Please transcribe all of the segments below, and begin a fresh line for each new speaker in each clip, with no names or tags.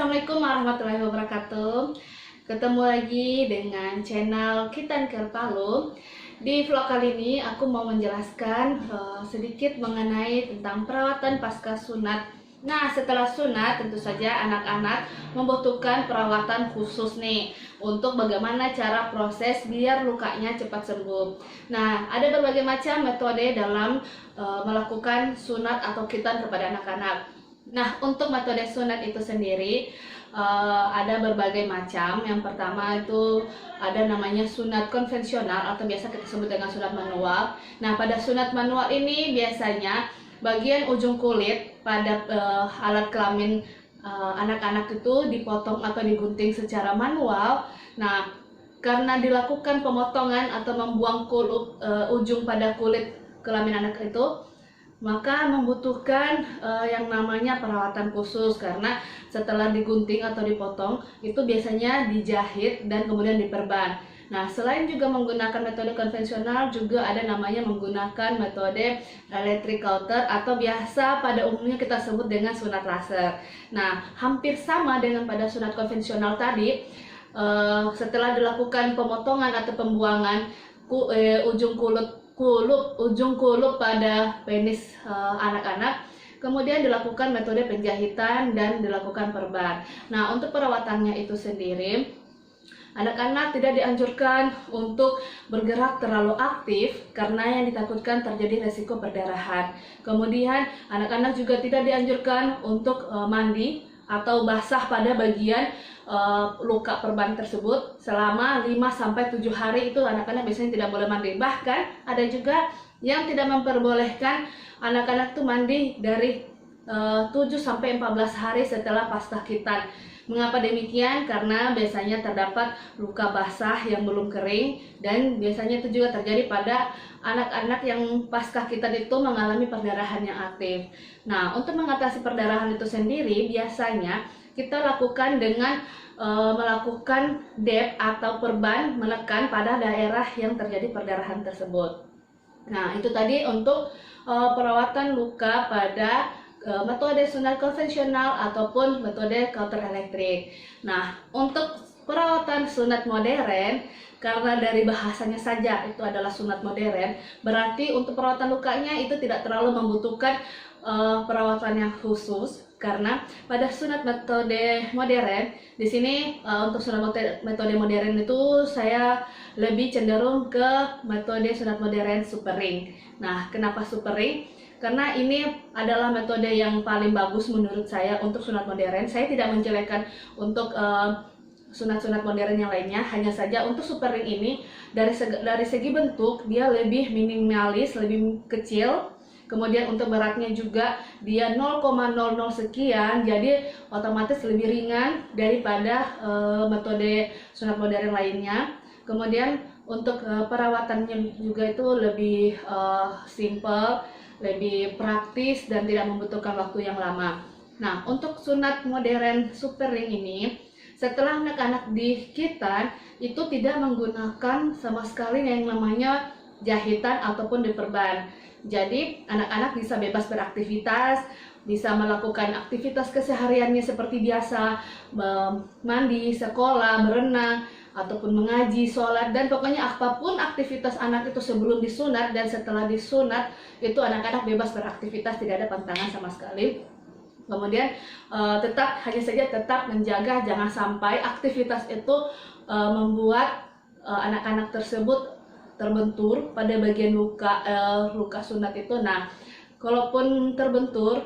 Assalamualaikum warahmatullahi wabarakatuh. Ketemu lagi dengan channel Khitan Care Palu. Di vlog kali ini aku mau menjelaskan sedikit mengenai tentang perawatan pasca sunat. Nah, setelah sunat tentu saja anak-anak membutuhkan perawatan khusus nih untuk bagaimana cara proses biar lukanya cepat sembuh. Nah, ada berbagai macam metode dalam melakukan sunat atau khitan kepada anak-anak. Nah, untuk metode sunat itu sendiri ada berbagai macam. Yang pertama itu ada namanya sunat konvensional atau biasa kita sebut dengan sunat manual. Nah, pada sunat manual ini biasanya bagian ujung kulit pada alat kelamin anak-anak itu dipotong atau digunting secara manual. Nah, karena dilakukan pemotongan atau membuang ujung pada kulit kelamin anak itu, maka membutuhkan yang namanya perawatan khusus, karena setelah digunting atau dipotong itu biasanya dijahit dan kemudian diperban. Nah, selain juga menggunakan metode konvensional, juga ada namanya menggunakan metode electric cauter atau biasa pada umumnya kita sebut dengan sunat laser. Nah, hampir sama dengan pada sunat konvensional tadi. Setelah dilakukan pemotongan atau pembuangan ujung kulup pada penis anak-anak, kemudian dilakukan metode penjahitan dan dilakukan perban. Nah, untuk perawatannya itu sendiri, anak-anak tidak dianjurkan untuk bergerak terlalu aktif karena yang ditakutkan terjadi resiko perdarahan. Kemudian anak-anak juga tidak dianjurkan untuk mandi atau basah pada bagian luka perban tersebut selama 5-7 hari. Itu anak-anak biasanya tidak boleh mandi. Bahkan ada juga yang tidak memperbolehkan anak-anak itu mandi dari 7-14 hari setelah pasca khitan. Mengapa demikian? Karena biasanya terdapat luka basah yang belum kering, dan biasanya itu juga terjadi pada anak-anak yang pasca khitan itu mengalami perdarahan yang aktif. Nah, untuk mengatasi perdarahan itu sendiri biasanya kita lakukan dengan melakukan dep atau perban menekan pada daerah yang terjadi perdarahan tersebut. Nah, itu tadi untuk perawatan luka pada metode sunat konvensional ataupun metode cauter elektrik. Nah, untuk perawatan sunat modern, karena dari bahasanya saja itu adalah sunat modern, berarti untuk perawatan lukanya itu tidak terlalu membutuhkan perawatan yang khusus. Karena pada sunat metode modern, di sini untuk sunat metode modern itu saya lebih cenderung ke metode sunat modern super ring. Nah, kenapa super ring? Karena ini adalah metode yang paling bagus menurut saya untuk sunat modern. Saya tidak menjelekkan untuk sunat-sunat modern yang lainnya, hanya saja untuk super ring ini dari segi bentuk dia lebih minimalis, lebih kecil. Kemudian untuk beratnya juga dia 0,00 sekian, jadi otomatis lebih ringan daripada metode sunat modern lainnya. Kemudian untuk perawatannya juga itu lebih simple, lebih praktis dan tidak membutuhkan waktu yang lama. Nah, untuk sunat modern super ring ini, setelah anak-anak dikhitan itu tidak menggunakan sama sekali yang namanya jahitan ataupun diperban. Jadi anak-anak bisa bebas beraktivitas, bisa melakukan aktivitas kesehariannya seperti biasa, mandi, sekolah, berenang, ataupun mengaji, sholat, dan pokoknya apapun aktivitas anak itu sebelum disunat dan setelah disunat itu anak-anak bebas beraktivitas, tidak ada pantangan sama sekali. Kemudian hanya saja tetap menjaga jangan sampai aktivitas itu membuat anak-anak tersebut terbentur pada bagian luka sunat itu. Nah, kalaupun terbentur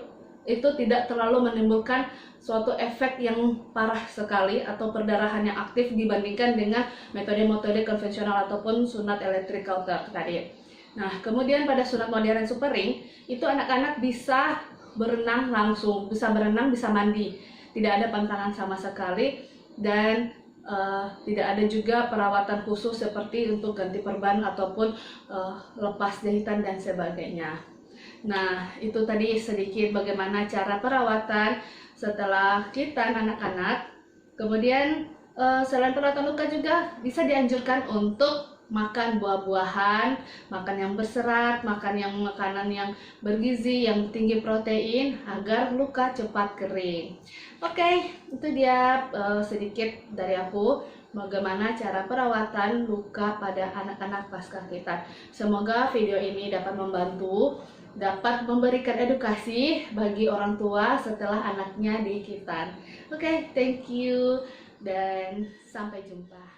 itu tidak terlalu menimbulkan suatu efek yang parah sekali atau perdarahan yang aktif dibandingkan dengan metode-metode konvensional ataupun sunat electric cauter tadi. Nah, kemudian pada sunat modern super ring itu anak-anak bisa berenang langsung, bisa berenang, bisa mandi, tidak ada pantangan sama sekali, dan tidak ada juga perawatan khusus seperti untuk ganti perban ataupun lepas jahitan dan sebagainya. Nah, itu tadi sedikit bagaimana cara perawatan setelah khitan anak-anak. Kemudian selain perawatan luka juga bisa dianjurkan untuk makan buah-buahan, makan yang berserat, makan yang makanan yang bergizi, yang tinggi protein agar luka cepat kering. Oke, itu dia sedikit dari aku bagaimana cara perawatan luka pada anak-anak pasca khitan. Semoga video ini dapat membantu, dapat memberikan edukasi bagi orang tua setelah anaknya di khitan. Oke, thank you dan sampai jumpa.